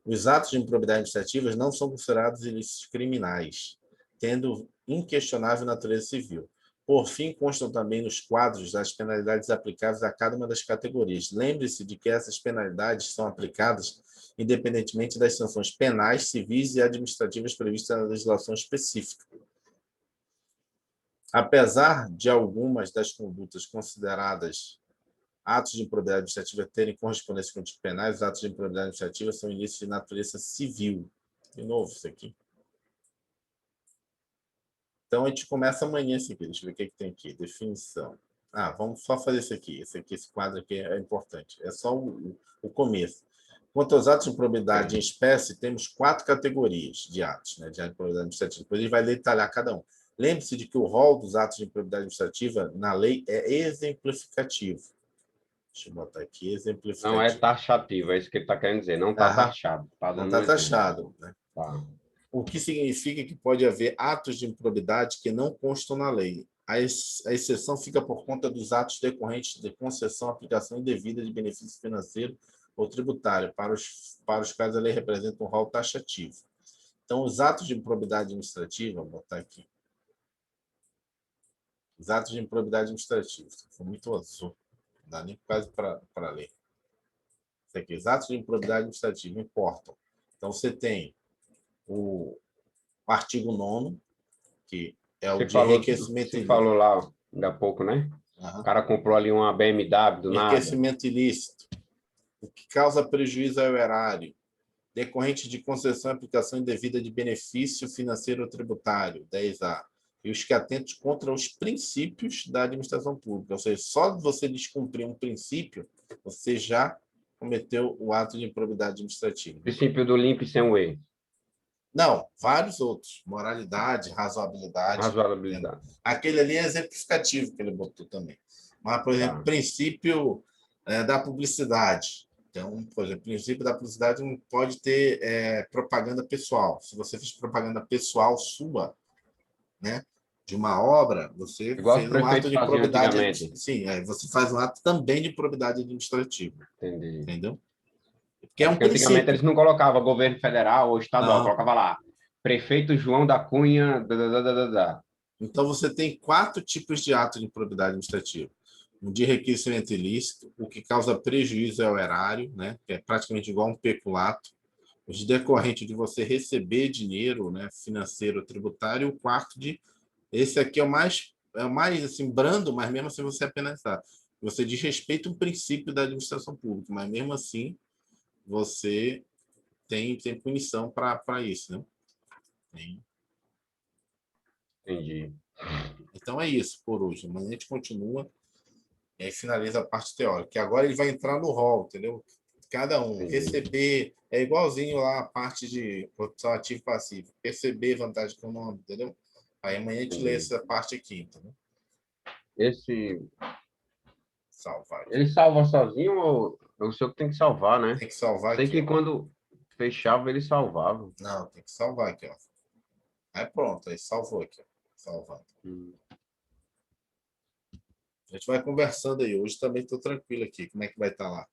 os atos de improbidade administrativa não são considerados ilícitos criminais, tendo inquestionável natureza civil. Por fim, constam também nos quadros as penalidades aplicáveis a cada uma das categorias. Lembre-se de que essas penalidades são aplicadas independentemente das sanções penais, civis e administrativas previstas na legislação específica. Apesar de algumas das condutas consideradas atos de improbidade administrativa terem correspondência com tipos penais, os atos de improbidade administrativa são ilícitos de natureza civil. De novo, isso aqui. Então, a gente começa amanhã esse aqui. Deixa eu ver o que tem aqui. Definição. Ah, vamos só fazer isso aqui. Esse quadro aqui é importante. É só o começo. Quanto aos atos de improbidade em espécie, temos 4 categorias de atos, né, de improbidade administrativa. Depois ele vai detalhar cada um. Lembre-se de que o rol dos atos de improbidade administrativa na lei é exemplificativo. Deixa eu botar aqui, Não é exemplificativo. taxativo, é isso que ele está querendo dizer. Não está Aham, taxado. Está não dando um está exemplo. taxado. Né? Tá. O que significa que pode haver atos de improbidade que não constam na lei. A exceção fica por conta dos atos decorrentes de concessão, aplicação indevida de benefício financeiro ou tributário, para os quais a lei representa um rol taxativo. Então, os atos de improbidade administrativa, vou botar aqui. Os atos de improbidade administrativa. Foi muito azul. Não dá nem quase para ler. Isso aqui, os atos de improbidade administrativa importam. Então, você tem o artigo 9º, que é o Você de falou, enriquecimento você ilícito. falou lá ainda há pouco, né? O Uhum. cara comprou ali uma BMW do nada. Enriquecimento ilícito, o que causa prejuízo ao erário, decorrente de concessão e aplicação indevida de benefício financeiro ou tributário, 10A, e os que atentam contra os princípios da administração pública. Ou seja, só você descumprir um princípio, você já cometeu o ato de improbidade administrativa. Princípio do limpo e sem o erro. Não, vários outros. Moralidade, razoabilidade. Entendeu? Razoabilidade. Aquele ali é exemplificativo que ele botou também. Mas, por exemplo, Tá. princípio da publicidade. Então, por exemplo, o princípio da publicidade não pode ter propaganda pessoal. Se você fez propaganda pessoal sua, né, de uma obra, você Igual os fez um ato prefeitos de faziam probidade. antigamente. Sim, você faz um ato também de probidade administrativa. Entendi. Entendeu? Porque É é um porque antigamente princípio. eles não colocavam governo federal ou estadual, Não. colocava lá. Prefeito João da Cunha. Da. Então, você tem 4 tipos de ato de improbidade administrativa. Um de enriquecimento ilícito, o que causa prejuízo ao erário, né, que é praticamente igual a um peculato. O de decorrente de você receber dinheiro, né, financeiro tributário. E o quarto de... Esse aqui é o mais assim, brando, mas mesmo assim você é penalizado. Você desrespeita um princípio da administração pública, mas mesmo assim você tem punição para isso. Né? Tem. Entendi. Então é isso por hoje. Amanhã a gente continua. E aí finaliza a parte teórica. E agora ele vai entrar no rol, entendeu? Cada um. Entendi. Receber é igualzinho lá a parte de produção ativo e passivo. Perceber vantagem econômica, entendeu? Aí amanhã a gente lê Entendi. essa parte aqui, entendeu? Esse, Salvar aqui. ele salva sozinho ou é o senhor que tem que salvar, né? Tem que salvar Sei aqui, que ó. quando fechava, ele salvava. Não, tem que salvar aqui, ó. Aí pronto, aí salvou aqui, ó. Salvando. Hum. A gente vai conversando aí. Hoje também estou tranquilo aqui. Como é que vai estar lá?